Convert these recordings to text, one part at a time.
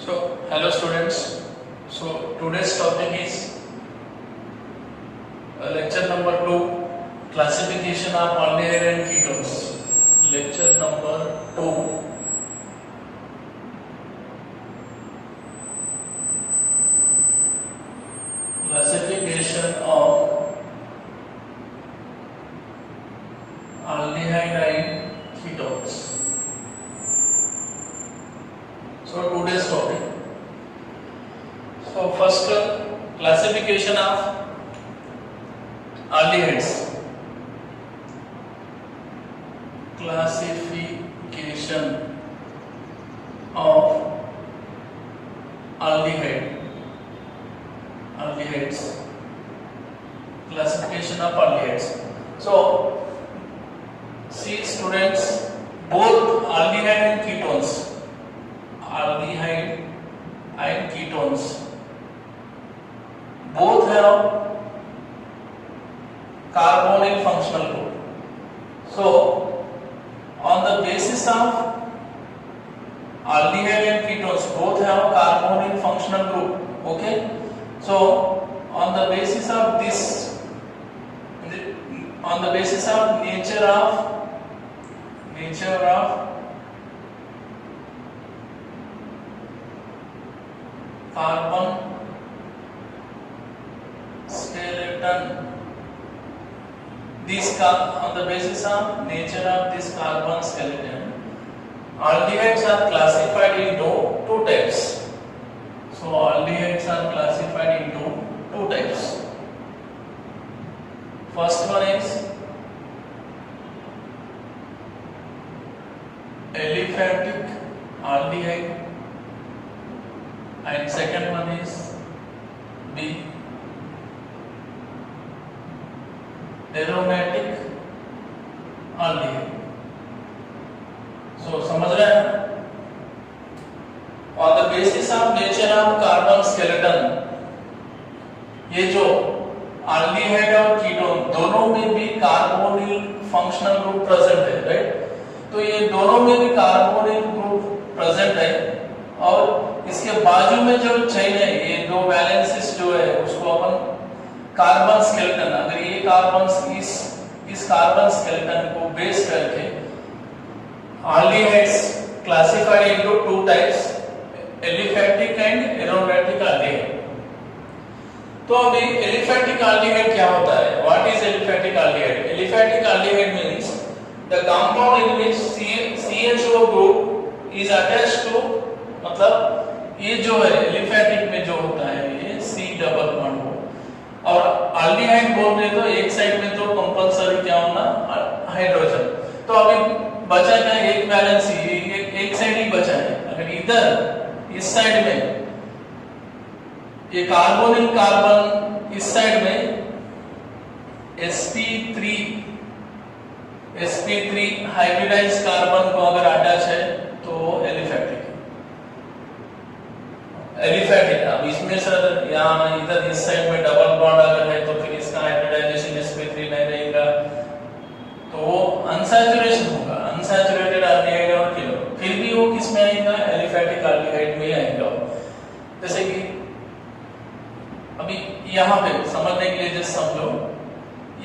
Hello students. So today's topic is lecture number 2, classification of aldehyde and ketones. Lecture number 2, classification of aldehyde and ketones. So today's topic. So first classification of aldehydes. Classification of aldehydes. Classification of aldehydes. So see students, both aldehyde and ketones. Aldehyde and ketones both have carbonyl functional group. So on the basis of aldehyde and ketones both have carbonyl functional group. Okay, so on the basis of this, on the basis of nature of carbon skeleton, on the basis of nature of this carbon skeleton, aldehydes are classified into two types. So aldehydes are classified into two types. First one is aliphatic aldehyde, and second one is B, aromatic aldehyde. So समझ रहे हैं? On the basis of nature of carbon skeleton, ये जो aldehyde और ketone दोनों में भी carbonyl functional group present है, राइट? तो ये दोनों में भी कार्बोनिल ग्रुप प्रेजेंट है, और इसके बाजू में जो चेन है, ये दो वैलेंसिस जो है उसको अपन कार्बन स्केलेटन, अगर ये कार्बन इस कार्बन स्केलेटन को बेस करके aldehydes classified into two types, aliphatic and aromatic aldehyde. तो अभी aliphatic aldehyde क्या होता है? What is aliphatic aldehyde? Aliphatic aldehyde means the compound in which CHO group is attached to, मतलब ये जो है एलिफैटिक में जो होता है ये C डबल बॉन्ड हो, और एल्डिहाइड बोल रहे तो एक साइड में तो कंपलसरी क्या होना, हाइड्रोजन. तो अभी बचा क्या, एक बैलेंस ही, एक साइड ही बचा है. अगर इधर इस साइड में ये कार्बोनिल कार्बन इस साइड में sp3 हाइब्रिडाइज कार्बन को अगर अटैच है तो एलिफैटिक. अब इसमें सर यहाँ इधर इस साइड में डबल बॉन्ड अगर है तो फिर इसका हाइब्रिडाइजेशन sp3 नहीं रहेगा, तो वो अनसैचुरेशन होगा, अनसैचुरेटेड एल्डिहाइड और कीटोन. फिर भी वो किस में आएगा, एलिफैटिक एल्डिहाइड में आएगा. जैसे कि अभी यहाँ पे समझने के लिए जस्ट समझो,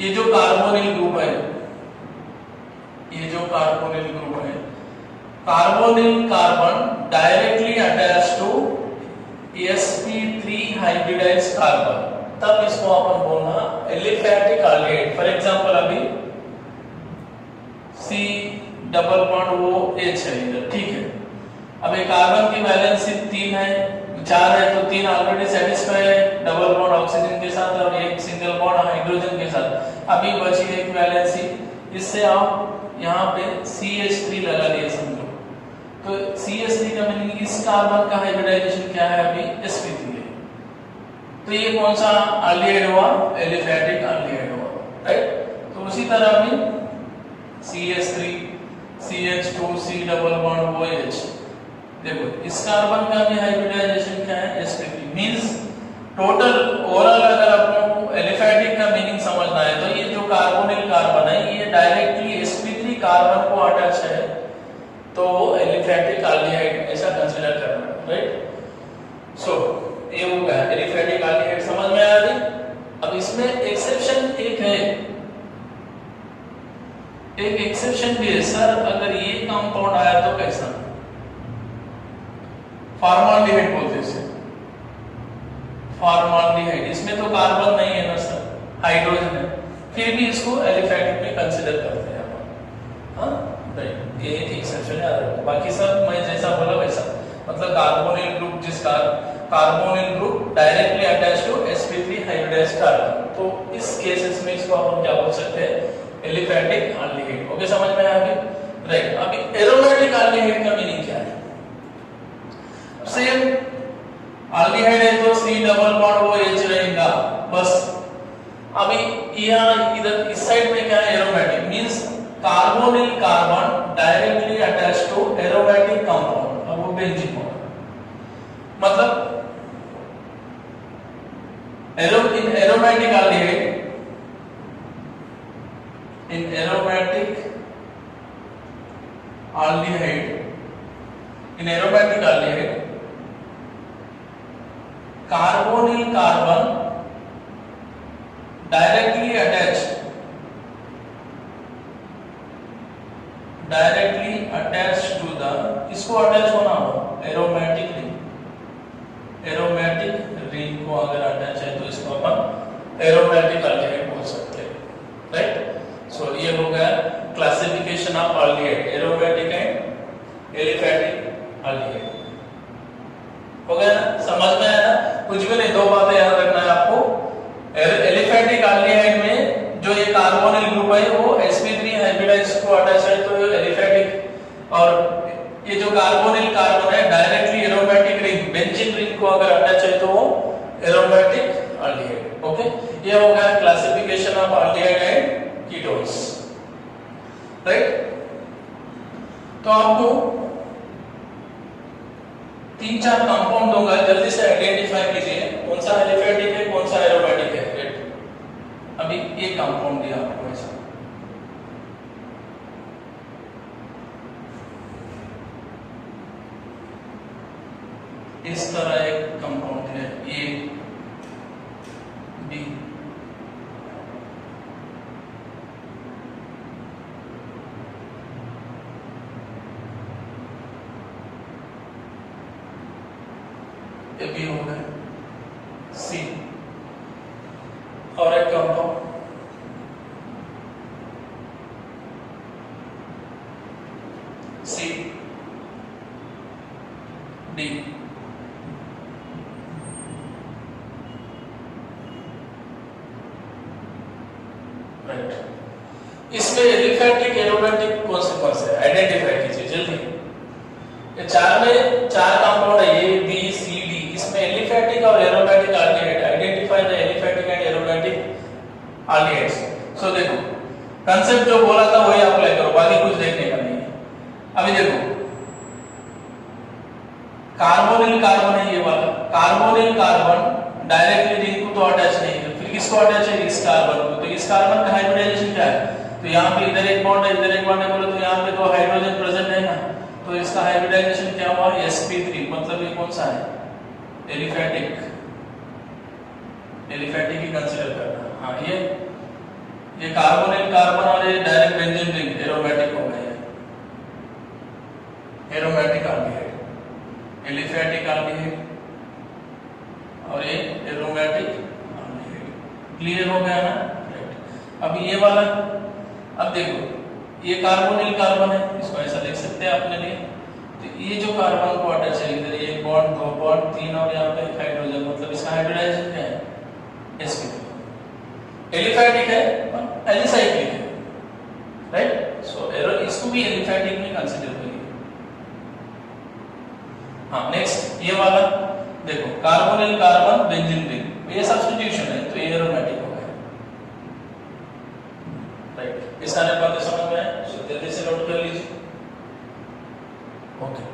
ये जो कार्बोनिल ग्रुप है, carbonyl carbon directly attach to sp3 hybridised carbon, तब इसको अपन बोलना एलिफैटिक एल्डिहाइड. फॉर एग्जांपल अभी C डबल बॉन्ड वो H है इधर, ठीक है. अब एक कार्बन की वैलेंसी 3 है, 4 है, तो 3 ऑलरेडी सेटिस्फाई है डबल बॉन्ड ऑक्सीजन के साथ और एक सिंगल बॉन्ड हाइड्रोजन के साथ. अभी बची एक वैलेंसी, इससे आप यहाँ पे CH3 लगा दिए समझो. तो CH3 का मीनिंग इस कार्बन का हाइब्रिडाइजेशन क्या है, अभी sp3 है. तो ये कौन सा एल्डिहाइड हुआ, एलिफैटिक एल्डिहाइड हुआ, राइट? तो उसी तरह भी CH3 CH2 C double bond OH, देखो इस कार्बन का भी हाइब्रिडाइजेशन क्या है, sp3. मींस टोटल ओवरऑल अगर आपको एलिफैटिक का मीनिंग समझना है तो ये जो कार्बोनिल कार्बन है ये डायरेक्टली sp3 कार्बन को अटैच है, तो एलिफैटिक एल्डिहाइड ऐसा कंसीडर करना, राइट? सो ये हो गया एलिफेटिक एल्डिहाइड, समझ में आया अभी? अब इसमें एक्सेप्शन एक है, एक एक्सेप्शन भी है सर, अगर ये कंपाउंड आया तो कैसा? फॉर्माल्डिहाइड बोलते हैं इसे, फॉर्माल्डिहाइड। इसमें तो कार्बन नहीं है ना सर, हाइड्रोजन है, फिर भी इसको एलिफेटिक में कंसीडर करते हैं अपन। हाँ राइट, ये एक एक्सेप्शन याद रखो, बाकी सब मैं जैसा बोला वैसा, मतलब कार्बोनिल ग्रुप जिसका carbonyl group directly attach to sp3 hybridised carbon, तो इस केसेस में इसको अपन क्या बोल सकते हैं? Aliphatic aldehyde. ओके, समझ में आया अभी? राइट, अभी एरोमेटिक एल्डिहाइड का मीनिंग क्या है? सेम एल्डिहाइड है तो C डबल बॉन्ड वो H रहेगा बस। अभी यहाँ इधर इस साइड में क्या है? Aromatic means carbonyl carbon directly attach to aromatic compound, अब वो बेंजीन होगा, मतलब in aromatic aldehyde, in aromatic aldehyde, in aromatic aldehyde, carbonyl carbon directly attached to the, किसको अटैच होना हो? एरोमेटिक रिंग, एरोमेटिक रिंग को अगर अटैच है तो इसको अपन एरोमेटिक एल्डिहाइड बोल सकते हैं, राइट? सो ये हो गया classification of aldehyde, aromatic and aliphatic aldehyde. हो गया ना, समझ में आया ना? कुछ भी नहीं, दो बातें याद रखना है आपको। एलिफेटिक एल्डिहाइड में जो ये कार्बोनिल ग्रुप है वो sp3 हाइब्रिडाइज्ड को अटैच है तो एलिफेटिक, और ये जो कार्बोनिल कार्बन है directly aromatic ring benzene ring को अगर अटैच है तो वो एरोमेटिक एल्डिहाइड। ओके, ये हो गया classification of aldehyde and ketones, right? तो आपको 3-4 कंपाउंड दूंगा, जल्दी से आइडेंटिफाई कीजिए कौन सा एलिफेटिक है कौन सा एरोमेटिक है। अभी एक कंपाउंड दिया आपको ऐसा, इस तरह एक कंपाउंड है ए बी, ए बी हो गया सी, और एक कंपाउंड सी डी, इसमें एलिफेटिक एरोमेटिक कौन से आइडेंटिफाई कीजिए जल्दी। ये चार में 4 कंपाउंड है ए बी सी डी, इसमें एलिफेटिक और aromatic aldehyde, identify the aliphatic and aromatic aldehydes. So देखो कांसेप्ट जो बोला था वही अप्लाई करो, बाकी कुछ देखने का नहीं है। अभी देखो कार्बोनिल कार्बन है ये वाला, कार्बोनिल कार्बन डायरेक्टली रिंग को तो अटैच नहीं है, फिर किसको अटैच है? इस कार्बन को। तो इस कार्बन का हाइब्रिडाइजेशन क्या है? तो यहाँ पे इधर एक बॉन्ड है इधर एक बॉन्ड है, बोले तो यहाँ पे तो हाइड्रोजन प्रेजेंट है ना, तो इसका हाइब्रिडाइजेशन क्या हुआ? sp3, मतलब ये कौन सा है? एलिफेटिक, एलिफेटिक ही कंसीडर करना। हाँ ये कार्बोनिल कार्बन और ये डायरेक्ट बेंजीन रिंग एरोमेटिक हो गया, एरोमेटिक एल्डिहाइड, एलिफेटिक एल्डिहाइड और ये एरोमेटिक एल्डिहाइड। क्लियर हो गया ना? अब ये वाला, अब देखो ये कार्बोनिल कार्बन है, इसको ऐसा लिख सकते हैं अपने लिए। तो ये जो कार्बन को अटैच है इधर एक बॉन्ड 2 बॉन्ड 3 और यहाँ पे हाइड्रोजन, मतलब इसका हाइब्रिडाइजेशन क्या है? sp3। एलिफेटिक है एलिसाइक्लिक है, राइट? सो इसको भी एलिफेटिक में कंसीडर करिए। हाँ नेक्स्ट ये वाला देखो कार्बोनिल कार्बन बेंजीन रिंग, ये सब्स्टिट्यूशन है तो ये एरोमेटिक हो गया, राइट? ये सारे बातें समझ में आए, जल्दी से नोट कर लीजिए। ओके,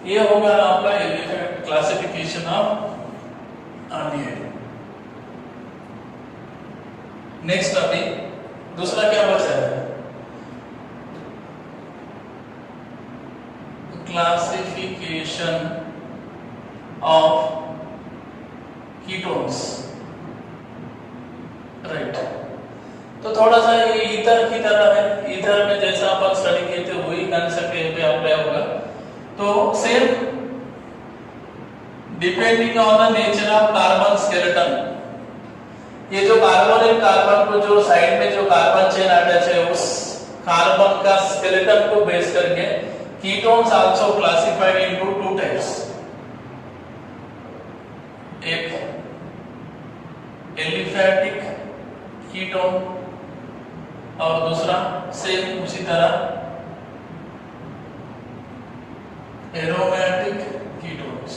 ये हो गया आपका aliphatic classification of aldehyde. Next अभी दूसरा क्या बचा है? Classification of ketones, right. तो थोड़ा सा ये ईथर की तरह है, ईथर में जैसा अपन स्टडी किए थे वही कंसेप्ट यहाँ पे अप्लाई होगा। तो same depending on the nature of carbon skeleton, ये जो कार्बोनिल कार्बन को जो साइड में जो कार्बन चेन अटैच है उस कार्बन का स्केलेटन को बेस करके ketones also classified into two types, एक एलिफैटिक कीटोन और दूसरा सेम उसी तरह एरोमेटिक कीटोन्स।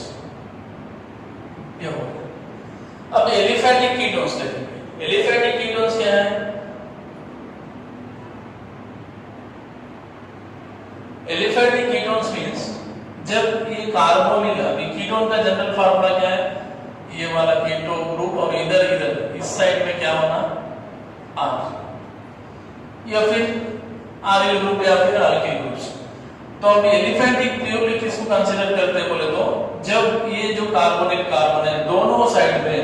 ये हो गया। अब एलिफैटिक कीटोन्स देखेंगे। एलिफैटिक कीटोन्स क्या है? एलिफैटिक कीटोन्स मींस जब ये कार्बोनिल, अभी कीटोन का जनरल फार्मूला क्या है? ये वाला कीटो ग्रुप और इधर इस साइड में क्या होना? आर, या फिर आरएल ग्रुप या फिर अल्किल ग्रुप्स। तो अब एलिफैटिक प्योरली किसको कंसीडर करते हैं बोले तो जब ये जो कार्बोनिल कार्बन है दोनों साइड में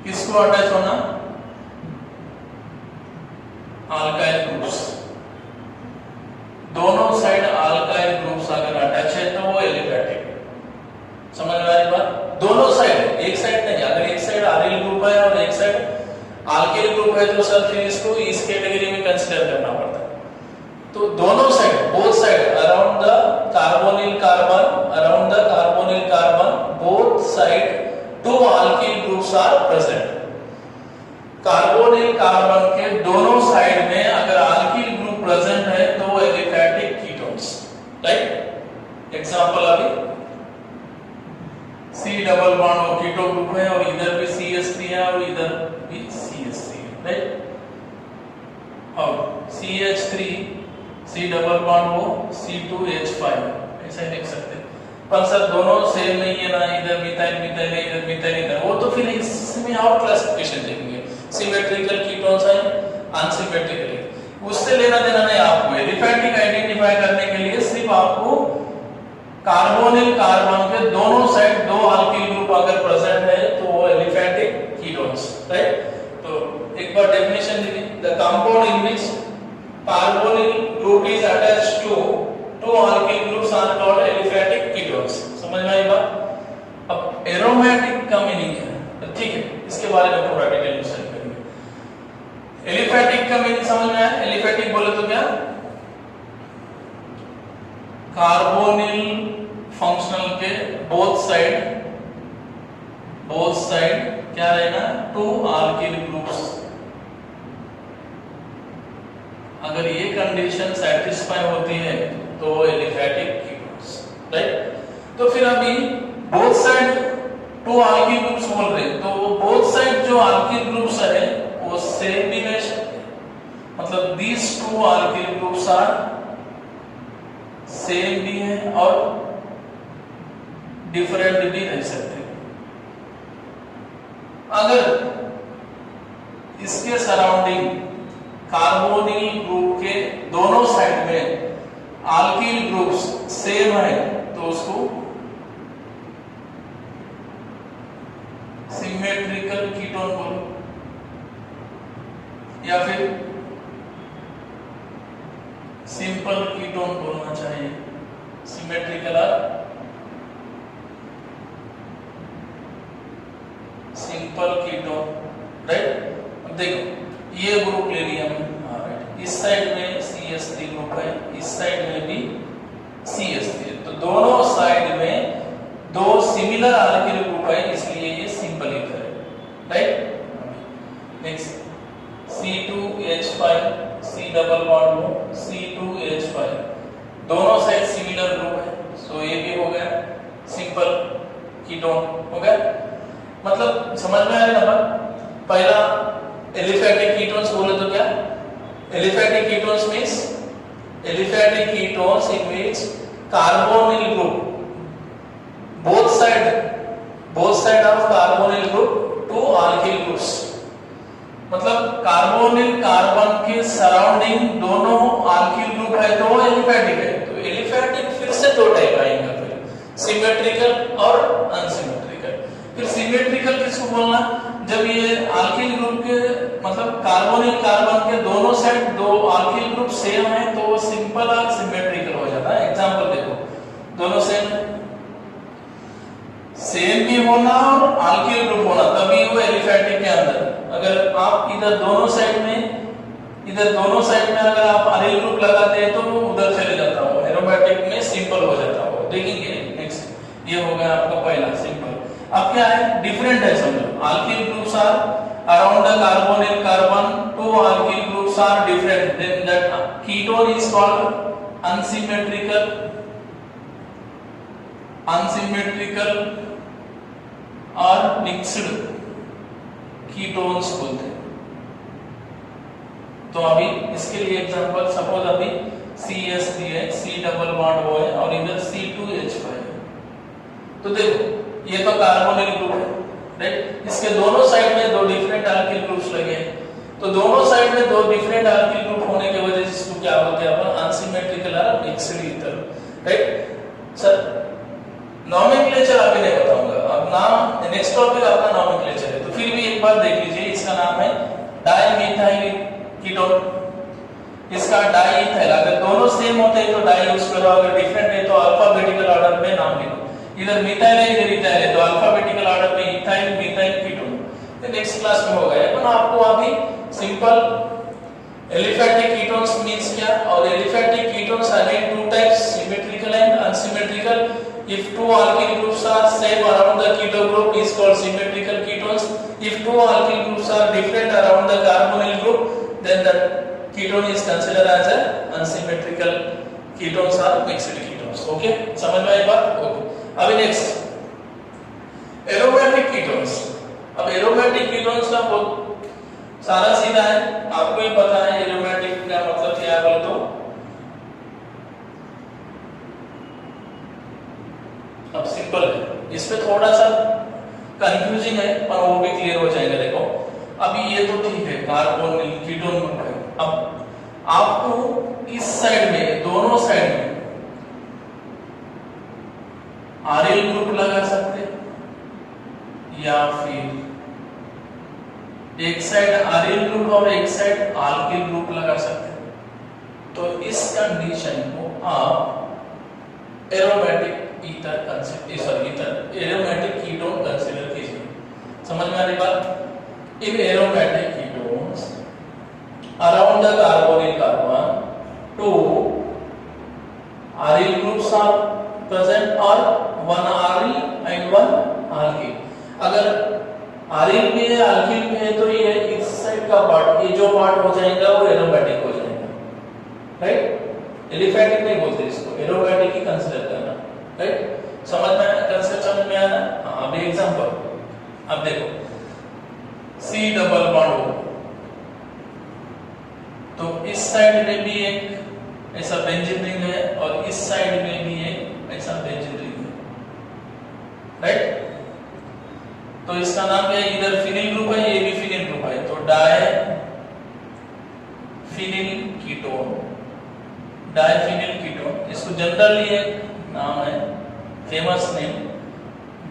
किसको अटैच होना? Alkyl groups. दोनों साइड अल्काइल ग्रुप्स अगर अटैच है तो वो एलिफैटिक। समझ में आ रही बात? दोनों साइड, एक साइड नहीं। अगर एक साइड आरएल ग्रुप है और एक साइड अल्किल ग्रुप है तो सर फिर इसको इस कैटेगरी में कंसीडर करना पड़ता है। तो दोनों side, both side around the carbonyl carbon both side two alkyl groups are present. Carbonyl carbon के दोनों साइड में अगर अल्किल ग्रुप प्रेजेंट है तो एलिफैटिक कीटोन्स, राइट। एग्जांपल अभी C डबल बॉन्ड वो कीटो ग्रुप है और इधर भी CH3 है और इधर भी CH3 है, राइट। और CH3 C डबल बॉन्ड वो C2H5 ऐसा ही लिख सकते हैं। पर सर दोनों सेम नहीं है ना, इधर मिथाइल मिथाइल है, इधर मिथाइल इधर, वो तो फिर इसमें और क्लासिफिकेशन देखेंगे। सिमेट्रिकल कीटोन्स है, अनसिमेट्रिकल, उससे लेना देना नहीं आपको। एलिफैटिक आइडेंटिफाई करने के लिए सिर्फ आपको कार्बोनिल कार्बन के दोनों साइड दो अल्किल ग्रुप अगर प्रेजेंट है तो वो एलिफैटिक कीटोन्स, राइट। तो एक बार डेफिनेशन देखिए, the compound in which carbonyl group is attached to two alkyl groups are called aliphatic ketones. समझ में आई बात? अब एरोमेटिक का मीनिंग क्या है? ठीक है, इसके बारे में पूरा डिटेल में स्टडी करेंगे। एलिफैटिक का मीनिंग समझ में आया? एलिफैटिक बोले तो क्या? कार्बोनिल फंक्शनल के बोथ साइड क्या रहेगा? Two alkyl groups. अगर ये कंडीशन सेटिस्फाई होती है तो एलिफैटिक कीटोन्स, राइट। तो फिर अभी both side two alkyl groups बोल रहे हैं, तो बोथ साइड जो अल्किल ग्रुप्स है वो सेम भी रह सकते हैं। मतलब these two alkyl groups are same भी है और डिफरेंट भी रह सकते हैं। अगर इसके सराउंडिंग कार्बोनिल ग्रुप के दोनों साइड में अल्किल ग्रुप्स सेम है तो उसको सिमेट्रिकल कीटोन बोलो, या फिर सिंपल कीटोन बोलना चाहिए। सिमेट्रिकल और सिंपल कीटोन, राइट। अब देखो ये ग्रुप ले लिया हमने, राइट। इस साइड में CH3 ग्रुप है, इस साइड में भी CH3 है, तो दोनों साइड में दो सिमिलर अल्किल ग्रुप है, इसलिए ये सिंपल ईथर है, right. Next C2H5 C double bond हो C2H5, दोनों साइड सिमिलर ग्रुप है, सो ये भी हो गया सिंपल कीटोन, हो गया। मतलब समझ में आ रहा है ना? पहला एलिफैटिक कीटोन्स बोले तो क्या? Aliphatic ketones means aliphatic ketones in which carbonyl group both side of carbonyl group two alkyl groups. मतलब कार्बोनिल कार्बन के सराउंडिंग दोनों अल्किल ग्रुप है तो वो एलिफैटिक है। तो एलिफैटिक फिर से दो टाइप आएंगे, फिर सिमेट्रिकल और अनसिमेट्रिकल। फिर सिमेट्रिकल किसको बोलना, जब ये अल्किल ग्रुप के मतलब कार्बोनिल कार्बन के दोनों साइड दो अल्किल ग्रुप सेम है तो वो सिंपल और सिमेट्रिकल हो जाता है। एग्जांपल देखो, दोनों सेम भी होना और अल्किल ग्रुप होना, तभी वो एलिफेटिक के अंदर। अगर आप इधर दोनों साइड में अगर आप अल्किल ग्रुप लगाते हैं तो वो उधर चले जाता हो, एरोमेटिक में सिंपल हो जाता हो। देखेंगे नेक्स्ट, ये हो गया आपका पहला सिंपल। अब क्या है, डिफरेंट है समझो। Alkyl groups are around the carbonyl carbon, two alkyl groups are different, then that ketone is called unsymmetrical और मिक्स्ड कीटोन्स बोलते हैं। तो अभी इसके लिए एग्जांपल, सपोज अभी CH3 है, C डबल बॉन्ड O है और इधर C2H5 है। तो देखो ये तो कार्बोनिल ग्रुप है, राइट। इसके दोनों साइड में दो डिफरेंट अल्किल ग्रुप्स लगे हैं, तो दोनों साइड में दो डिफरेंट अल्किल ग्रुप होने की वजह से इसको क्या बोलते हैं अपन, अनसिमेट्रिकल और mixed ether, right. Sir nomenclature अभी नहीं बताऊंगा, अब नाम नेक्स्ट टॉपिक आपका नॉमेनक्लेचर है। तो फिर भी एक बार देख लीजिए, इसका नाम है डाइमिथाइल कीटोन, इसका डाइइथाइल। अगर दोनों सेम होते हैं तो डाई यूज करो, अगर डिफरेंट है तो अल्फाबेटिकल ऑर्डर में नाम लिखो। इधर मिथाइल है, इधर इथाइल है, तो अल्फाबेटिकल ऑर्डर में इथाइल मिथाइल कीटोन। तो नेक्स्ट क्लास में होगा, अपन आपको अभी सिंपल एलिफेटिक कीटोन्स मींस क्या, और aliphatic ketones are in two types, symmetrical and unsymmetrical. If two alkyl groups are same around the keto group is called symmetrical ketones. If two alkyl groups are different around the carbonyl group, then the ketone is considered as a unsymmetrical ketones or mixed ketones. Okay, समझ में आई बात? Okay. अभी next aromatic ketones. अब aromatic ketones का बहुत सारा सीधा है, आपको ही पता है aromatic का मतलब क्या बोले तो। अब सिंपल है, इसमें थोड़ा सा कंफ्यूजिंग है पर वो भी क्लियर हो जाएगा। देखो अभी ये तो ठीक है, कार्बोनिल कीटोन ग्रुप है। अब आपको इस साइड में, दोनों साइड में आरएल ग्रुप लगा सकते या फिर एक साइड आरएल ग्रुप और एक साइड अल्किल ग्रुप लगा सकते। तो इस कंडीशन को आप एरोमेटिक एरोमेटिक कीटोन कंसीडर कीजिए। समझ में आ रही बात? In aromatic ketones around the carbonyl carbon two aryl groups are present or one aryl and one alkyl। अगर aryl में है alkyl में है तो ये इस साइड का पार्ट, ये जो पार्ट हो जाएगा वो एरोमेटिक हो जाएगा, राइट। एलिफेटिक नहीं बोलते इसको, एरोमेटिक ही कंसीडर करना, राइट। समझ में आया, कंसेप्ट समझ में आया? हाँ, अभी एग्जांपल, अब देखो C डबल बॉन्ड O, तो इस साइड में भी एक ऐसा बेंजीन रिंग है और इस साइड में भी एक ऐसा बेंजीन रिंग है, राइट। तो इसका नाम क्या है, इधर फिनिल ग्रुप है, ये भी फिनिल ग्रुप है, तो diphenyl ketone, diphenyl ketone. इसको जनरली एक नाम है, फेमस नेम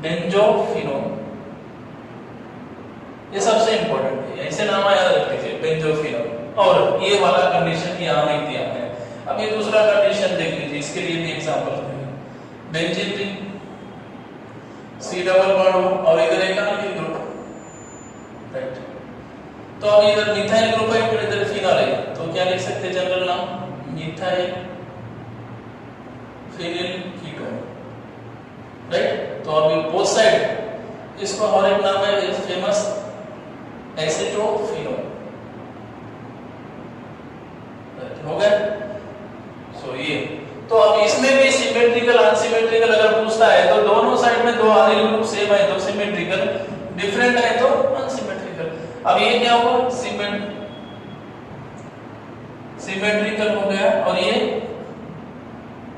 बेंजोफिनोन, ये सबसे इंपॉर्टेंट है, ऐसे नाम याद रख लीजिए, बेंजोफिनोन। और ये वाला कंडीशन यहाँ नहीं दिया है। अब ये दूसरा कंडीशन देख लीजिए, इसके लिए भी एग्जांपल है, benzene ring C double bond और इधर एक अल्किल ग्रुप, राइट। तो अब इधर मिथाइल ग्रुप है, फिर इधर फिनॉल है, तो क्या लिख सकते हैं जनरल नाम, मिथाइल फिनिल कीटोन, राइट। तो अभी बोथ साइड इसको और एक नाम है फेमस एसिटोफिनोन, हो गया। सो ये तो अब इसमें भी सिमेट्रिकल अनसिमेट्रिकल अगर पूछता है तो दोनों साइड में दो आरएल ग्रुप सेम है तो सिमेट्रिकल, डिफरेंट है तो अनसिमेट्रिकल। अब ये क्या हुआ, सिमेट्रिकल हो गया और ये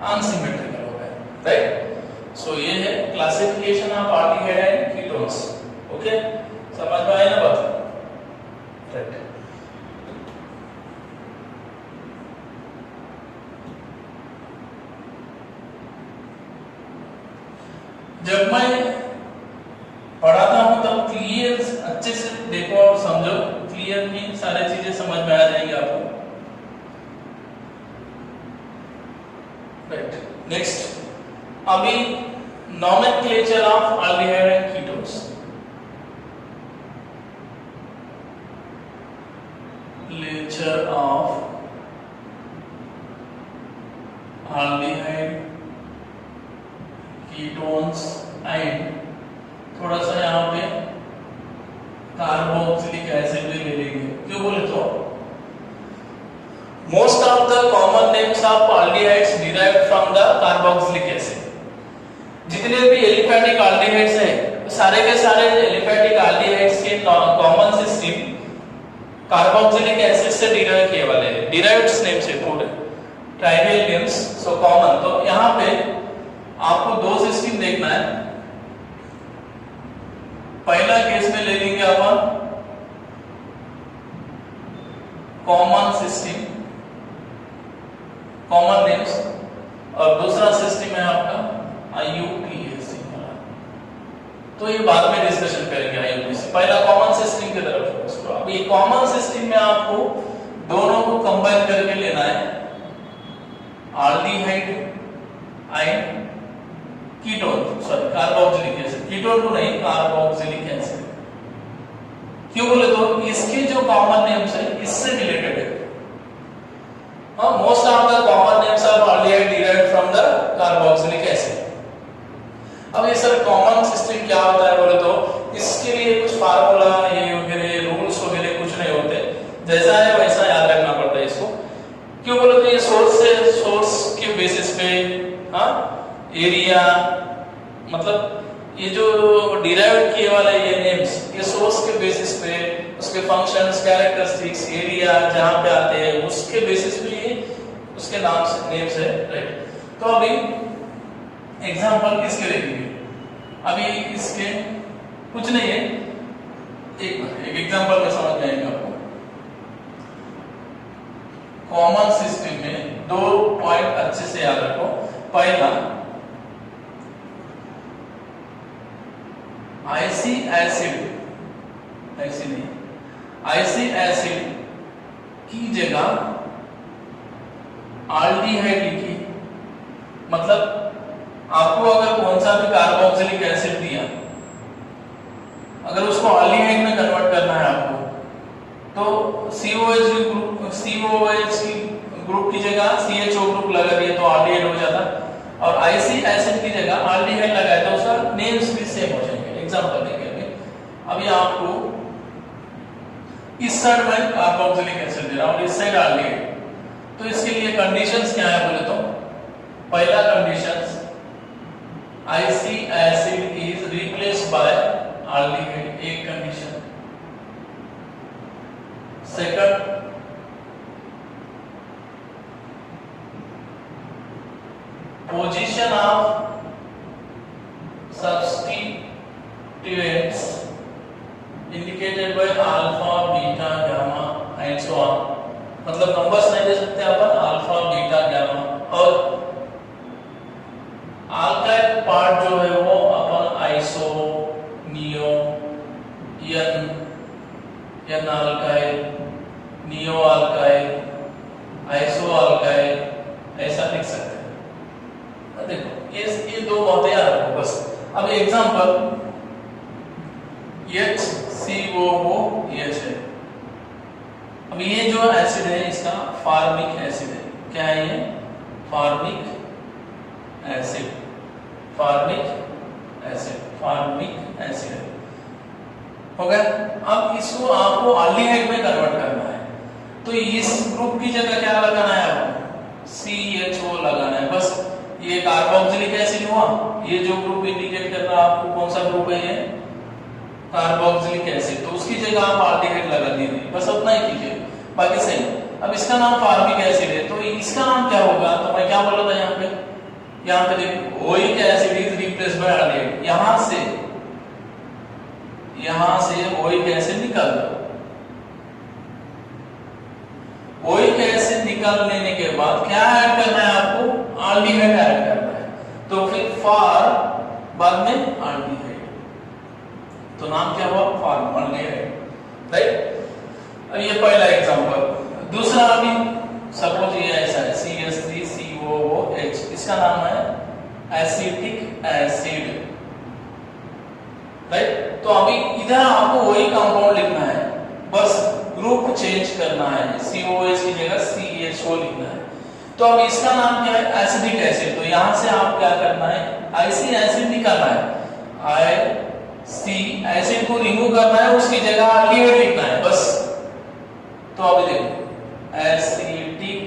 अनसिमेट्रिकल हो गया, राइट। सो ये है classification of aldehyde and ketones. Okay, समझ में आया ना बात, राइट। जब मैं पढ़ाता हूं तब क्लियर अच्छे से देखो और समझो, क्लियर में सारी चीजें समझ में आ जाएंगी आपको। राइट, नेक्स्ट अभी nomenclature of aldehyde and ketones. Lecture of aldehyde, ketones and थोड़ा सा यहाँ पे कार्बोक्सिलिक एसिड भी ले लेंगे। क्यों बोले तो most of the common names of aldehydes derived from the carboxylic acid. जितने भी एलिफैटिक एल्डिहाइड्स हैं सारे के सारे एलिफैटिक एल्डिहाइड्स के कॉमन सिस्टम कार्बोक्सिलिक एसिड से डिराइव किए वाले हैं। डिराइव्ड नेम्स है पूरे ट्राइवियल नेम्स, सो कॉमन। तो यहाँ पे आपको दो सिस्टम देखना है। पहला केस में ले लेंगे अपन कॉमन सिस्टम, कॉमन नेम्स, और दूसरा सिस्टम है आपका IUPAC। तो ये बाद में डिस्कशन करेंगे IUPAC। पहला कॉमन सिस्टम की तरफ फोकस करो। अब ये कॉमन सिस्टम में आपको दोनों को कंबाइन करके लेना है, aldehyde and ketone, sorry carboxylic acid, ketone को नहीं कार्बोक्सिलिक एसिड। क्यों बोले तो इसके जो कॉमन नेम्स है इससे रिलेटेड है। Most of the common names of aldehyde derived from the carboxylic acid. अब ये सर कॉमन सिस्टम क्या होता है बोले तो इसके लिए कुछ फार्मूला ये वगैरह रूल्स वगैरह कुछ नहीं होते, जैसा है वैसा याद रखना पड़ता है इसको। क्यों बोले तो ये सोर्स के बेसिस पे एरिया, मतलब ये जो डिराइव किए वाले ये नेम्स ये सोर्स के बेसिस पे उसके फंक्शंस, कैरेक्टरिस्टिक्स, एरिया जहां पे आते हैं उसके बेसिस पे ये उसके नाम से नेम्स है। राइट, तो अभी एग्जांपल किसके लेंगे? अभी इसके कुछ नहीं है, एक एग्जांपल में समझ में आएगा आपको। कॉमन सिस्टम में दो पॉइंट अच्छे से याद रखो। पहला आईसी एसिड, ऐसे नहीं, आईसी एसिड की जगह एल्डिहाइड लिखी। मतलब आपको अगर कौन सा भी कार्बोक्सिलिक एसिड दिया, अगर उसको एल्डिहाइड में कन्वर्ट करना है आपको, तो COH ग्रुप की जगह CHO ग्रुप लगा दिए तो एल्डिहाइड हो जाता, और आईसी एसिड की जगह एल्डिहाइड लगाए तो उसका नेम्स भी सेम हो जाएंगे। एग्जांपल देंगे अभी आपको, इस साइड में कार्बोक्सिलिक एसिड दे रहा हूं और इस साइड एल्डिहाइड, तो इसके लिए कंडीशंस क्या है बोले तो पहला conditions ic acid is replaced by aldehyde, एक condition. Second position of substituents indicated by alpha, beta, gamma and so on। मतलब नंबर्स नहीं दे सकते अपन, अल्फा, बीटा, गामा। और अल्काइल पार्ट जो है वो अपन iso, neo, n alkyl, neo alkyl, iso alkyl, ऐसा लिख सकते हैं। देखो ये दो बातें याद रखो बस। अब एग्जांपल HCOOH है। अब ये जो एसिड है इसका फार्मिक एसिड है। क्या है ये? फार्मिक एसिड, फार्मिक एसिड हो गया। अब इसको आपको एल्डिहाइड में कन्वर्ट करना है, तो इस ग्रुप की जगह क्या लगाना है आपको? CHO लगाना है बस। ये कार्बोक्सिलिक एसिड हुआ, ये जो ग्रुप इंडिकेट कर रहा है आपको कौन सा ग्रुप है, ये कार्बोक्सिलिक एसिड, तो उसकी जगह आप एल्डिहाइड लगा दीजिए, बस उतना ही कीजिए, बाकी सही। अब इसका नाम फार्मिक एसिड है, तो इसका नाम क्या होगा? तो मैं क्या बोला था यहाँ पे देखो, oic acid is replaced by aldehyde. यहां से ओइक एसिड निकाल दो। ओइक एसिड निकाल लेने के बाद क्या ऐड करना है आपको? एल्डिहाइड ऐड करना है। तो फिर फॉर बाद में एल्डिहाइड, तो नाम क्या हुआ? Formaldehyde, right. अब ये पहला एग्जांपल। दूसरा अभी सपोज ये ऐसा है CH3COOH, इसका नाम है एसिटिक एसिड, राइट। तो अभी इधर आपको वही कंपाउंड लिखना है, बस ग्रुप चेंज करना है, COH की जगह CHO लिखना है। तो अब इसका नाम क्या है? Acidic acid. तो यहां से आप क्या करना है? IC एसिड निकालना है, IC एसिड को रिमूव करना है, उसकी जगह एल्डिहाइड लिखना है बस। तो अभी देखो एसिटिक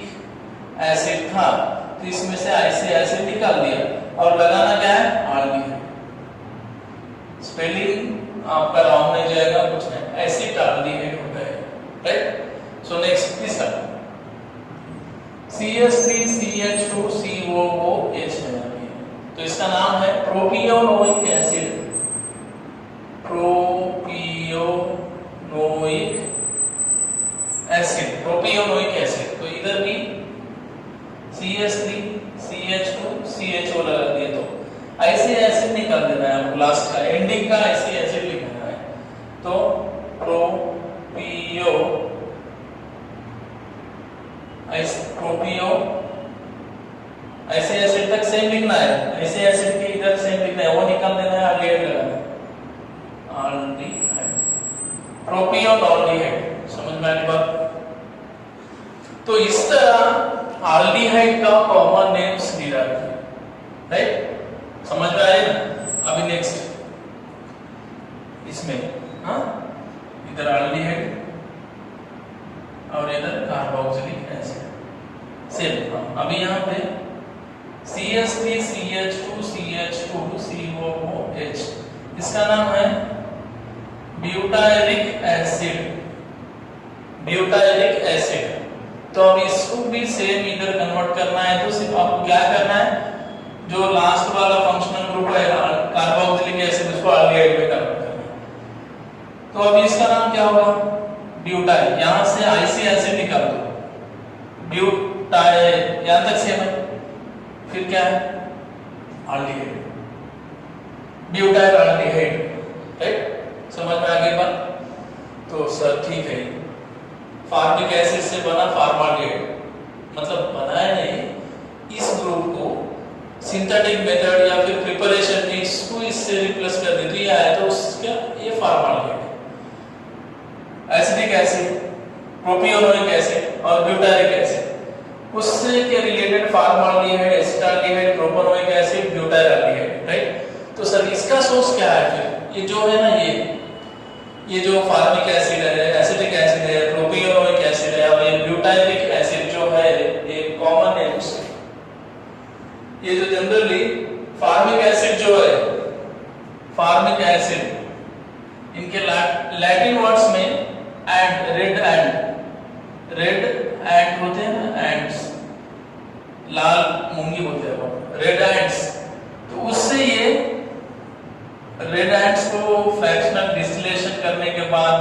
एसिड था, तो इसमें से IC एसिड निकाल दिया और लगाना क्या है? एल्डिहाइड। स्पेलिंग आपका रॉन्ग नहीं जाएगा, कुछ नहीं, एसिड एल्डिहाइड हो गया, राइट। सो नेक्स्ट तीसरा CH3CH2COOH है, तो इसका नाम है propionic acid, propionic acid, propionic acid. तो इधर भी CH3CH2CHO लगा दिए, तो IC एसिड निकाल देना है आपको, लास्ट का एंडिंग का IC एसिड लिखना है। तो प्रोपियो IC एसिड तक सेम लिखना है, IC एसिड के इधर सेम लिखना है, वो निकाल देना है, एल्डिहाइड लगाना है, एल्डिहाइड, प्रोपियोनोल्डिहाइड। समझ में आई बात? तो इस तरह एल्डिहाइड का कॉमन नेम्स डिराइव किया, राइट। समझ में आया ना? अभी नेक्स्ट इसमें इधर एल्डिहाइड और इधर कार्बोक्सिलिक एसिड सेम। अभी यहाँ पे CH3CH2CH2COOH, इसका नाम है ब्यूटाइलिक एसिड, ब्यूटाइलिक एसिड। तो अब इसको भी सेम इधर कन्वर्ट करना है, तो सिर्फ आपको क्या करना है? जो लास्ट वाला फंक्शनल ग्रुप है कार्बोक्सिलिक एसिड, उसको एल्डिहाइड में कन्वर्ट करना है। तो अभी इसका नाम क्या होगा? ब्यूटाइल। यहां से IC एसिड निकाल दो, ब्यूटाइल, यहां तक सेम है। फिर क्या है? Aldehyde, butyl aldehyde, right. समझ में आ गई बात? तो सर ठीक है, फार्मिक एसिड से बना फॉर्मल्डिहाइड, मतलब बनाया नहीं, इस ग्रुप को सिंथेटिक मेथड या फिर प्रिपरेशन में इसको इससे रिप्लेस कर दी, तो ये आया, तो उसका ये formaldehyde. Acetic acid, propionic acid और ब्यूटाइलिक एसिड, उससे के related formaldehyde, acetaldehyde, propionic acid, butyl aldehyde, right. तो सर इसका सोर्स क्या है? फिर ये जो है ना, ये जो फार्मिक एसिड है, एसिटिक एसिड है, प्रोपियोनोइक एसिड है, और ये ब्यूटाइलिक एसिड जो है, ये कॉमन नेम्स। ये जो जनरली फार्मिक एसिड जो है, फार्मिक एसिड, इनके लैटिन वर्ड्स में एंड, रेड एंड होते हैं ना, एंड्स, लाल मूंगी बोलते हैं, रेड एंड्स। तो उससे ये रेड एंड्स को फ्रैक्शनल डिस्टिलेशन करने के बाद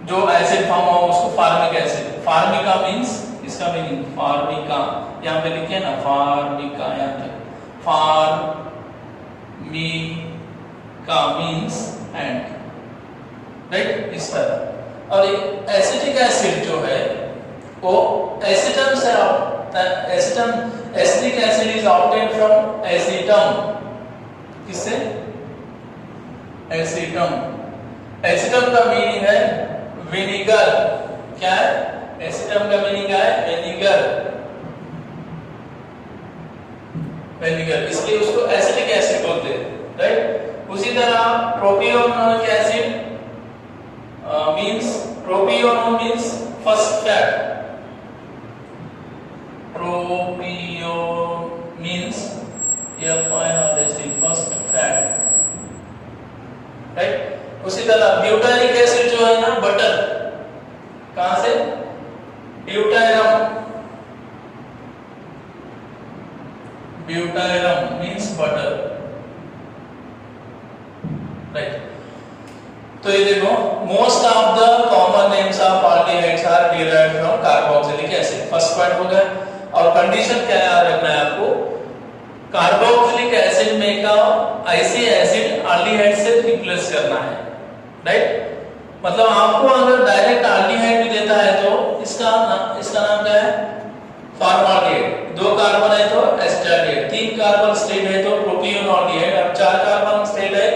जो एसिड फॉर्म हुआ उसको फार्मिक एसिड, फार्मिका मींस, इसका मीनिंग फार्मिका, यहाँ पे लिखे ना फार्मिका, यहाँ तक फार्मिका मींस एंड, राइट, इस तरह। और एसिटिक एसिड जो है वो एसिटम से, acetic acid is obtained from acetum, किससे? एसिटम। एसिटम का मीनिंग है विनेगर, क्या है? एसिटम का मीनिंग है विनेगर, विनेगर, इसलिए उसको एसिटिक एसिड बोलते हैं, राइट। उसी तरह propionic acid means, propiono means first fat, propio means first fat, right. उसी तरह ब्यूटाइलिक एसिड जो है ना, बटर, कहां से? Butyrum, butyrum means butter, right. तो ये देखो, most of the common names of aldehydes are derived from carboxylic acid, first point हो गया। और कंडीशन क्या याद रखना है आपको? कार्बोक्सिलिक एसिड मेक ऐसे एसिड एल्डिहाइड से रिप्लेस करना है, राइट। मतलब आपको अगर डायरेक्ट एल्डिहाइड भी देता है तो इसका नाम क्या है, फॉर्माल्डिहाइड। 2 कार्बन है तो एस्टाल्डिहाइड, 3 कार्बन स्टेट है तो प्रोपियोनॉल्डिहाइड, अब 4 कार्बन स्टेट है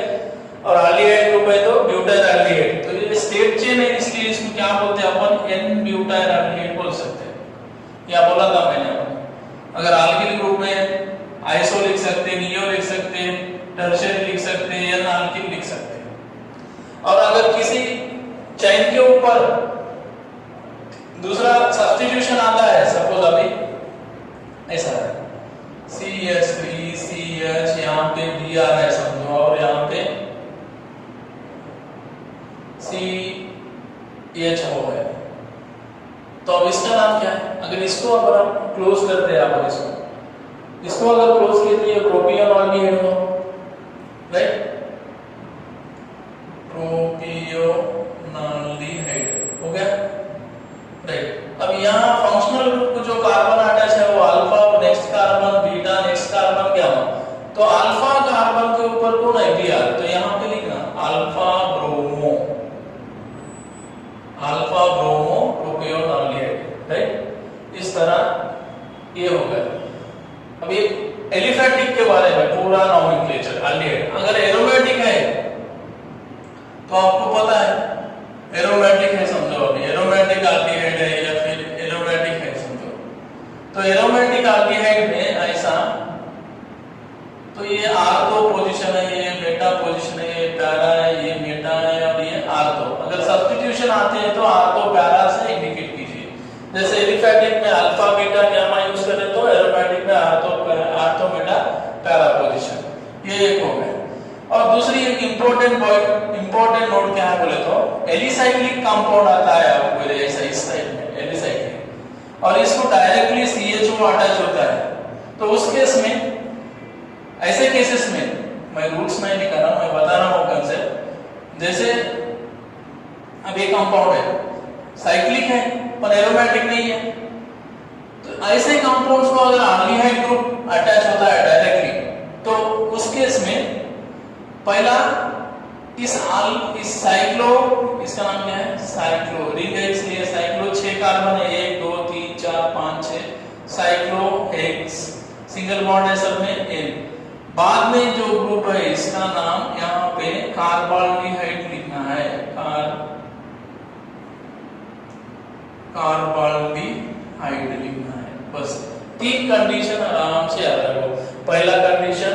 और एल्डिहाइड ग्रुप है तो ब्यूटाइल एल्डिहाइड। तो ये स्टेट चेन है, इसलिए इसको क्या बोलते हैं अपन, एन ब्यूटाइल एल्डिहाइड बोल सकते हैं। या बोला था मैंने आपको, अगर अल्किल ग्रुप में आइसो लिख सकते हैं, नियो लिख सकते हैं, टर्शियरी लिख सकते हैं, एन अल्किल लिख सकते हैं। और अगर किसी चेन के ऊपर दूसरा सब्स्टिट्यूशन आता है, सपोज अभी ऐसा है CH3 CH, यहाँ पे Br है समझो, और यहाँ पे CHO है, तो अब इसका नाम क्या है। अगर इसको अगर आप क्लोज करते हैं, आप इसको अगर क्लोज किए तो ये प्रोपियोनॉल्डिहाइड हो, राइट, प्रोपियोनॉल्डिहाइड हो गया, राइट। अब यहाँ फंक्शनल ग्रुप को जो कार्बन अटैच है वो alpha, next carbon beta, next carbon gamma. तो अल्फा कार्बन के ऊपर कौन है, Br, तो यहाँ पे लिखना अल्फा ब्रोमो प्रोपियोनॉल्डिहाइड, राइट। इस तरह ये हो गया। अब ये एलिफेटिक के बारे में पूरा नोमेनक्लेचर एल्डिहाइड। अगर एरोमेटिक है तो आपको पता है, एरोमेटिक है समझो, अभी एरोमेटिक एल्डिहाइड है या फिर एरोमेटिक है समझो, तो एरोमेटिक एल्डिहाइड में ऐसा, तो ये आर्थो पोजीशन है, ये मेटा पोजीशन है, ये पैरा है, ये मेटा है और ये आर्थो। अगर सब्स्टिट्यूशन आते हैं तो आर्थो पैरा से इंडिकेट कीजिए। जैसे एलिफेटिक में अल्फा बीटा गामा यूज करें तो एरोमेटिक में आर्थो मेटा पैरा पोजीशन। ये एक हो गया। और दूसरी एक इंपॉर्टेंट नोट क्या है बोले तो, एलिसाइक्लिक कंपाउंड आता है आपको ऐसा इस टाइप में एलिसाइक्लिक, और इसको डायरेक्टली CHO अटैच होता है। तो उस केस में, ऐसे केसेस में मैं रूट्स नहीं लिखा रहा, मैं बता रहा हूँ कंसेप्ट। जैसे अब ये कंपाउंड है, साइक्लिक है पर एरोमेटिक नहीं है, तो ऐसे कंपाउंड्स को अगर एल्डिहाइड ग्रुप अटैच होता है डायरेक्टली, तो उस केस में पहला इस साइक्लो, इसका नाम क्या है, साइक्लो रिंग है, इसलिए साइक्लो 6 कार्बन है, 1 2 3 4 5 6, साइक्लो हेक्स, सिंगल बॉन्ड है सब में N। बाद में जो ग्रुप है इसका नाम यहाँ पे कार्बाल्डिहाइड लिखना है, कार्बाल्डिहाइड लिखना है, बस। 3 कंडीशन आराम से याद रखो। पहला कंडीशन,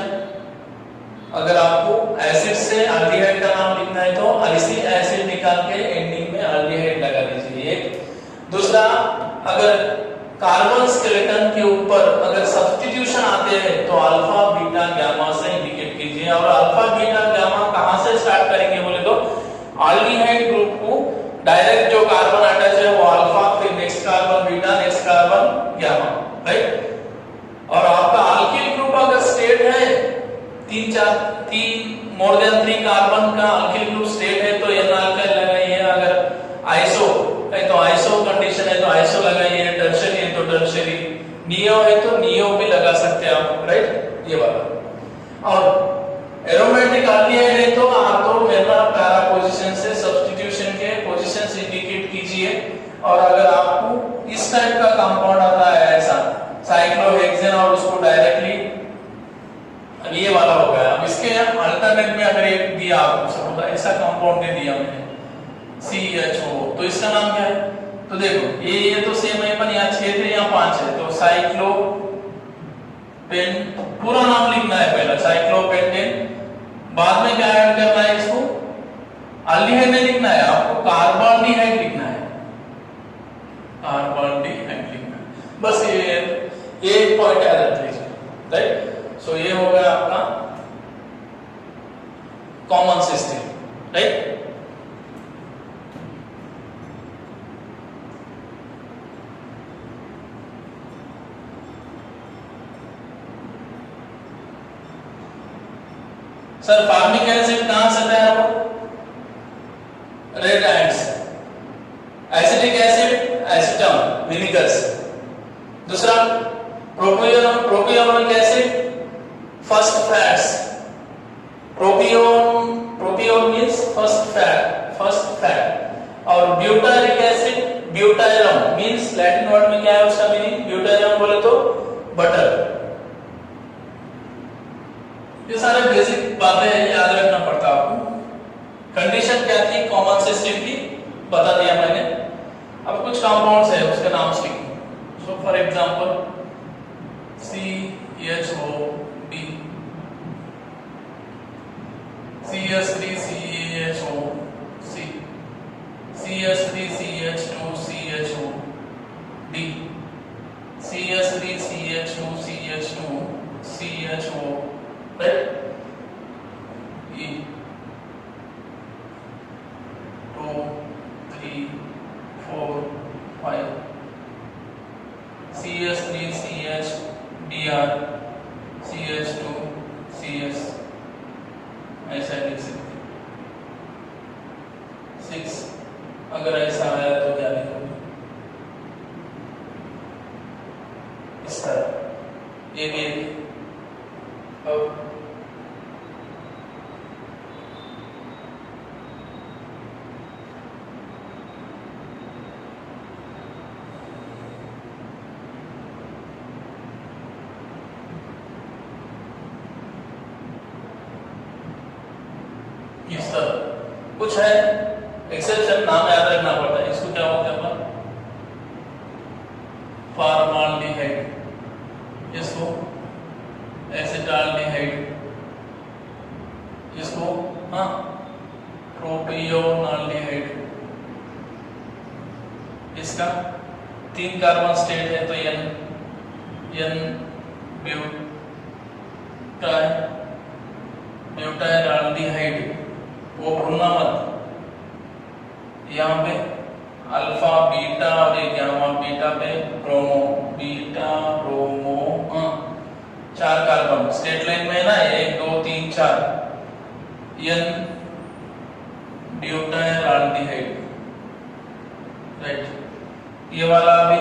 अगर आपको एसिड से एल्डिहाइड का नाम लिखना है तो ऐसी एसिड निकाल के एंडिंग में एल्डिहाइड लगा दीजिए। दूसरा, अगर कार्बन स्केलेटन के ऊपर अगर सब्स्टिट्यूशन आते हैं तो अल्फा बीटा गामा से इंडिकेट कीजिए। और अल्फा बीटा गामा कहां से स्टार्ट करेंगे बोले तो, एल्डिहाइड ग्रुप को डायरेक्ट जो कार्बन अटैच है वो अल्फा, फिर next carbon beta, next carbon gamma, right. और आपका अल्किल ग्रुप अगर स्टेट है 3 मोर देन 3 कार्बन का अल्किल ग्रुप स्टेट है तो एन अल्काइल लगाइए। अगर आइसो है तो आइसो कंडीशन है तो आइसो लगाइए, टर्शियरी है तो टर्शियरी, नियो है तो नियो भी लगा सकते हैं आप, राइट, ये वाला। और एरोमेटिक एल्डिहाइड है तो आर्थो मेटा पैरा पोजीशन से सब्स्टिट्यूशन के पोजीशन से इंडिकेट कीजिए। और अगर आपको इस टाइप का कंपाउंड आता है ऐसा साइक्लोहेक्सेन और उसको डायरेक्टली, अब ये वाला हो गया। अब इसके अल्टरनेट में अगर एक दिया आपको, सपोज ऐसा कंपाउंड दे दिया मैंने CHO, तो इसका नाम क्या है, तो देखो ये तो सेम है, पर यहाँ 6 थे यहाँ 5 है, तो साइक्लोपेन, पूरा नाम लिखना है पहला साइक्लोपेंटेन, बाद में क्या ऐड करना है, इसको एल्डिहाइड नहीं लिखना है, आपको कार्बाल्डिहाइड लिखना है, कार्बाल्डिहाइड लिखना है, बस ये एक पॉइंट याद रख लीजिए, राइट। सो ये हो गया आपका common system, right. Sir formic acid कहां से तैयार हो, red ants, acetic acid acetum vinegar से। दूसरा propionic acid first fats, propion means first fat और butyric acid butyrum means Latin word में क्या है उसका मीनिंग, ब्यूटायरम बोले तो बटर। ये सारे बेसिक बातें याद रखना पड़ता आपको। कंडीशन क्या थी कॉमन सिस्टम की बता दिया मैंने। अब कुछ कंपाउंड्स है उसके नाम लिखो। So for example CHOB, CH3CaHO, CH3CH2CHOD, CH3CH2CH2CHO, right? E 2 3 4 5 CH3CHBr CH2CS ऐसा लिख सकते। 6 अगर ऐसा आया तो क्या लिखोगे इस तरह, ये भी अब इस तरह कुछ है एक्सेप्शन, नाम याद रखना पड़ता है। इसको क्या बोलते हैं अपन, फॉर्माल्डिहाइड, इसको एसिटाल्डिहाइड, इसको हाँ प्रोपियोनाल्डिहाइड। इसका 3 कार्बन स्टेट है तो N ब्यूटायराल्डिहाइड, वो भूलना मत। यहाँ पे अल्फा बीटा और एक गामा, बीटा पे bromo, beta bromo, 4 carbon state line में है ना, 1 2 3 4, N ब्यूटायराल्डिहाइड, राइट। ये वाला अभी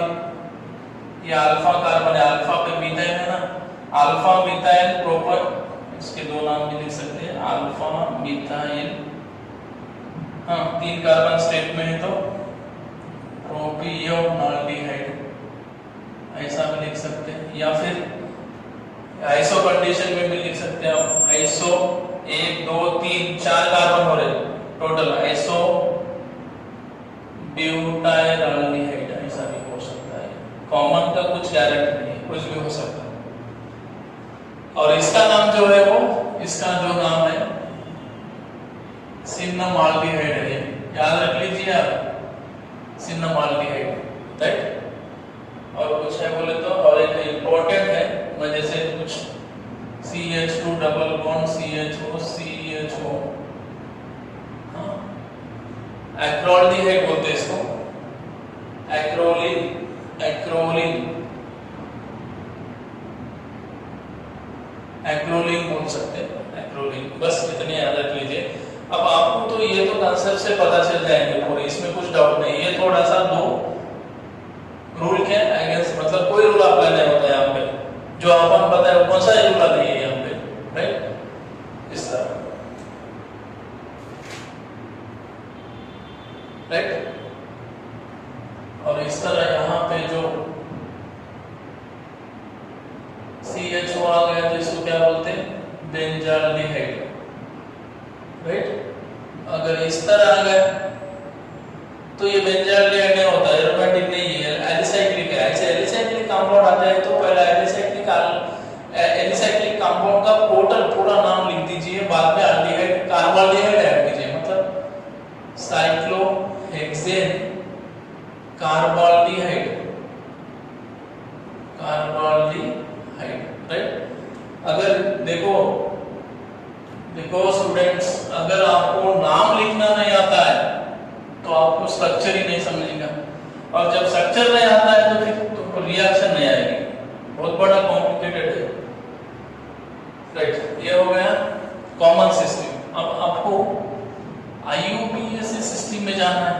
ये अल्फा कार्बन है, अल्फा पे मिथाइल है ना, अल्फा मिथाइल प्रोपर, इसके 2 नाम भी लिख सकते हैं, अल्फा मिथाइल, हाँ 3 कार्बन स्टेट में है तो प्रोपियोनाल्डिहाइड ऐसा भी लिख सकते हैं, या फिर आइसो कंडीशन में भी लिख सकते हैं आप। आइसो 1 2 3 4 कार्बन हो रहे टोटल, आइसो ब्यूटायराल्डिहाइड ऐसा भी हो सकता है। कॉमन का कुछ गारंटी नहीं, कुछ भी हो सकता है। और इसका नाम जो है वो, इसका जो नाम है सिन्नामाल्डिहाइड है, याद रख लीजिए आप, सिन्नामाल्डिहाइड, राइट। और कुछ है बोले तो, और एक इंपॉर्टेंट है, मैं जैसे कुछ CH2 डबल बॉन्ड CHO, हाँ एक्रोल्डिहाइड बोलते हैं इसको, एक्रोलिन बोल सकते हैं, एक्रोलिन, बस इतने याद रख लीजिए। अब आपको तो ये तो कांसेप्ट से पता चल जाएंगे पूरे, इसमें कुछ डाउट नहीं। ये थोड़ा सा 2 रूल के अगेंस्ट, मतलब कोई रूल अप्लाई नहीं होता है यहाँ पे, जो अपन पता है वो कौन सा रूल नहीं है यहाँ पे, राइट। इस तरह, राइट। और इस तरह यहाँ पे जो CHO आ गया तो इसको क्या बोलते हैं, बेंजाल्डिहाइड, राइट। अगर इस तरह आ गया तो ये बेंजाल्डिहाइड नहीं होता, एरोमेटिक नहीं है, एलिसाइक्लिक है। ऐसे एलिसाइक्लिक कंपाउंड आता है तो पहला एलिसाइक्लिक कंपाउंड का टोटल पूरा नाम लिख दीजिए, बाद में एल्डिहाइड कार्बाल्डिहाइड ऐड कीजिए, मतलब साइक्लोहेक्सेन कार्बाल्डिहाइड, राइट। अगर देखो स्टूडेंट्स, अगर आपको नाम लिखना नहीं आता है तो आपको स्ट्रक्चर ही नहीं समझेगा, और जब स्ट्रक्चर नहीं आता है तो फिर तुमको रिएक्शन नहीं आएगी, बहुत बड़ा कॉम्प्लिकेटेड है, राइट। ये हो गया कॉमन सिस्टम। अब आपको IUPAC सिस्टम में जाना है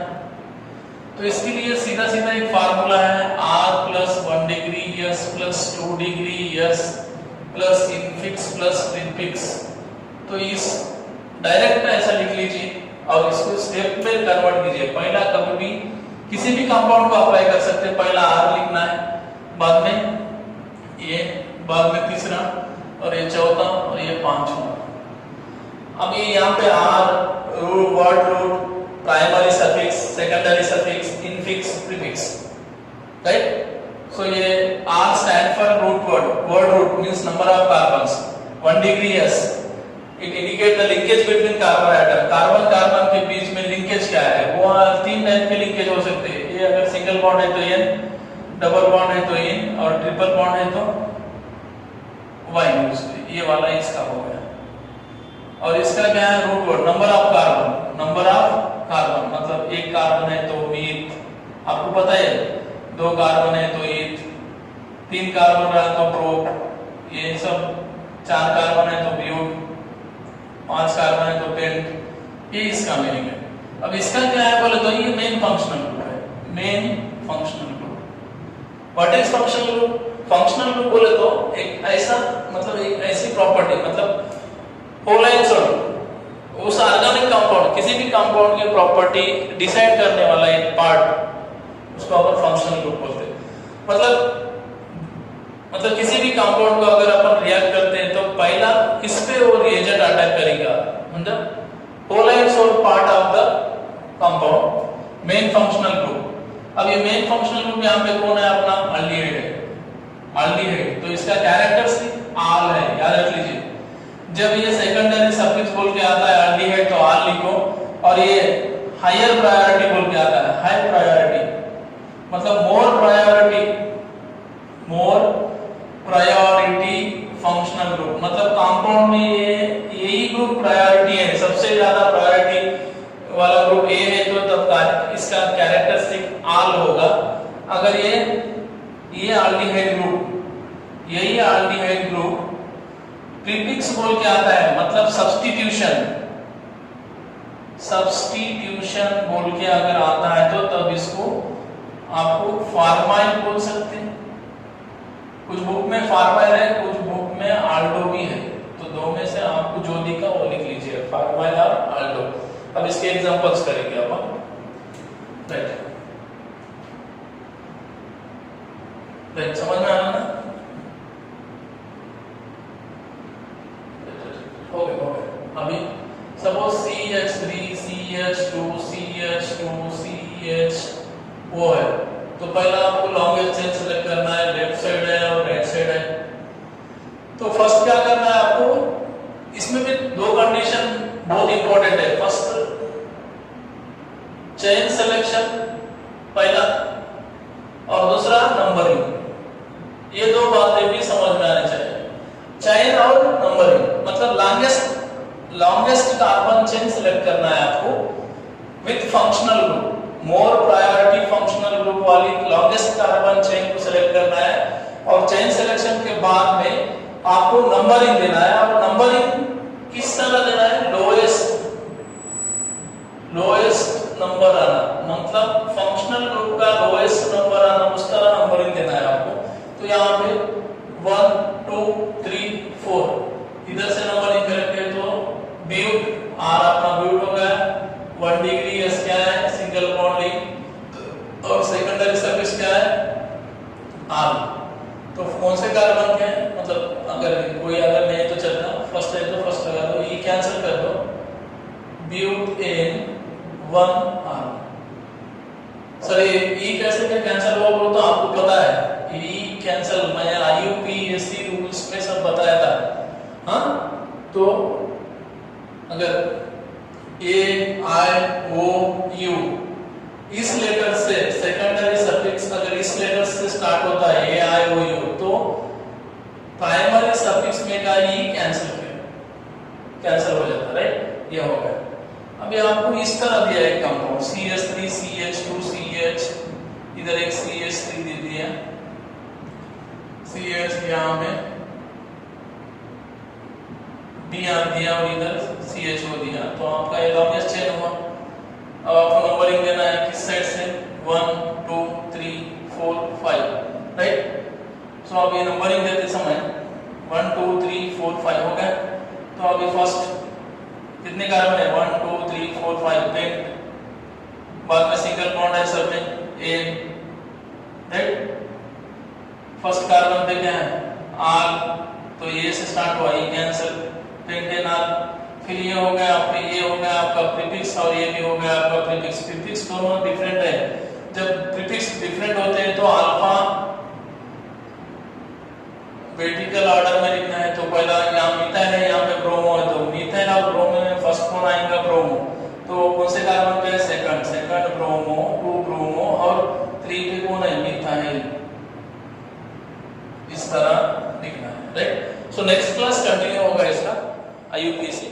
तो इसके लिए सीधा सीधा एक फार्मूला है, R + 1 degree S + 2 degree S plus infix plus prefix. तो इस डायरेक्ट ऐसा लिख लीजिए और इसको स्टेप में कन्वर्ट कीजिए। पहला कभी भी किसी भी कंपाउंड को अप्लाई कर सकते हैं। पहला R लिखना है, बाद में ये, बाद में तीसरा, और ये चौथा, और ये पांचवा। अब ये यहाँ पे R root, word root, primary suffix, secondary suffix, infix, prefix, right. So ये R stand for root word. Word root means number of carbons. 1 degree S. It indicate the linkage between carbon atom. Carbon carbon के बीच में linkage क्या है? वो 3 type के linkage हो सकते हैं। ये अगर सिंगल बॉन्ड है तो N, डबल बॉन्ड है तो N, और ट्रिपल बॉन्ड है तो Y यूज करिए। ये वाला इसका हो गया। और इसका क्या है? Root word, number of carbon. Number of carbon मतलब एक कार्बन है तो मीथ, आपको पता है। 2 कार्बन है तो ईथ, 3 कार्बन रहा तो प्रोप, ये सब 4 कार्बन है तो ब्यूट, 5 कार्बन है तो पेंट। ये इसका मीनिंग है। अब इसका क्या है बोले तो ये मेन फंक्शनल ग्रुप है। Main functional group. What is functional group? Functional group बोले तो एक ऐसा मतलब एक ऐसी प्रॉपर्टी मतलब होलाइंसोल उस ऑर्गेनिक कंपाउंड, किसी भी कंपाउंड की प्रॉपर्टी डिसाइड करने वाला एक पार्ट, उसको अपन फंक्शनल ग्रुप बोलते हैं। मतलब किसी भी कंपाउंड को अगर अपन रिएक्ट करते हैं तो पहला किस पे वो रिएजेंट अटैक करेगा, मतलब whole and sole part of the compound, main functional group. अब ये मेन फंक्शनल ग्रुप यहाँ पे कौन है? अपना अल्डिहाइड है। अल्डिहाइड तो इसका कैरेक्टरिस्टिक आल है, याद रख लीजिए। जब ये सेकेंडरी सफिक्स बोल के आता है अल्डिहाइड तो आल लिखो, और ये हायर प्रायोरिटी बोल के आता है, हाई प्रायोरिटी मतलब मोर प्रायोरिटी फंक्शनल ग्रुप। मतलब कंपाउंड में ये यही ग्रुप प्रायोरिटी है, सबसे ज्यादा प्रायोरिटी वाला ग्रुप ए है तो तब इसका कैरेक्टरिस्टिक आल होगा। अगर ये अल्डिहाइड ग्रुप, यही अल्डिहाइड ग्रुप प्रीफिक्स बोल के आता है, मतलब सब्स्टिट्यूशन बोल के अगर आता है तो तब इसको आपको फार्माइल बोल सकते हैं। कुछ बुक में फार्माइल है, कुछ बुक में आल्डो भी है, तो दो में से आपको जो दिखा वो लिख लीजिए, फार्माइल और आल्डो। अब इसके एग्जांपल्स करेंगे अपन, राइट समझ में आया ना? हो गया। अभी suppose CH3 CH2 CH2 CH वो है, तो पहला आपको लॉन्गेस्ट चेन सेलेक्ट करना है, लेफ्ट साइड है और राइट साइड है। तो फर्स्ट क्या करना है आपको, इसमें भी 2 कंडीशन बहुत इंपॉर्टेंट है। फर्स्ट चेन सिलेक्शन पहला, और दूसरा नंबरिंग। ये 2 बातें भी समझ में आनी चाहिए, चेन और नंबरिंग। मतलब लॉन्गेस्ट कार्बन चेन सिलेक्ट करना है आपको with functional group, more priority functional group वाली लॉन्गेस्ट कार्बन चेन को सिलेक्ट करना है। और चेन सिलेक्शन के बाद में आपको नंबरिंग देना है, और नंबरिंग किस तरह देना है? लोएस्ट नंबर आना, मतलब फंक्शनल ग्रुप का लोएस्ट नंबर आना, उस तरह नंबरिंग देना है आपको। तो यहाँ पे 1 2 3 4 इधर से नंबरिंग करेंगे तो ब्यूट, आर अपना ब्यूट हो गया, 1 डिग्री एस क्या है? सिंगल बॉन्ड लिंक, और सेकेंडरी सफिक्स क्या है? आर। तो कौन से कार्बन के हैं? मतलब अगर नहीं तो चलता, फर्स्ट है तो फर्स्ट लगा दो, ये कैंसिल कर दो, ब्यूट एन 1 आर। सर ये कैसे कैंसिल हुआ बोलो तो आपको पता है, ये कैंसिल मैं IUPAC रूल्स में सब बताया था। हाँ, तो अगर AIOU इस लेटर से सेकेंडरी सफिक्स अगर इस लेटर से स्टार्ट होता है AIOU, तो प्राइमरी सफिक्स में का ई कैंसिल हो जाता है, राइट? ये हो गया। अभी आपको इस तरह दिया है कंपाउंड CH3 CH2 CH, इधर एक CH3 दे दिया, CH यहाँ में दिया और इधर CHO दिया, तो आपका ये लॉन्गेस्ट चेन हुआ। अब आपको नंबरिंग देना है किस साइड से? 1 2 3 4 5, राइट? सो अब ये नंबरिंग देते समय 1 2 3 4 5 हो गया। तो अभी फर्स्ट कितने कार्बन है 1 2 3 4 5 पेंट, बाद में सिंगल बॉन्ड है सब में ए, राइट। फर्स्ट कार्बन पे क्या है आर, तो ये से स्टार्ट हुआ ये कैंसिल, पेंटेन आर। फिर ये हो गया आपका, ये हो गया आपका प्रीफिक्स और ये भी हो गया आपका प्रीफिक्स। प्रीफिक्स दोनों डिफरेंट है, जब प्रीफिक्स डिफरेंट होते हैं तो अल्फा वर्टिकल ऑर्डर में लिखना है। तो पहला यहाँ मीथाइल है, यहाँ पे ब्रोमो है, तो मीथाइल और ब्रोमो में फर्स्ट कौन आएगा ब्रोमो, तो कौन से कार्बन पे सेकंड ब्रोमो, 2 ब्रोमो और 3 पे कौन है मीथाइल। इस तरह लिखना है, right. So next class continue होगा इसका IUPAC।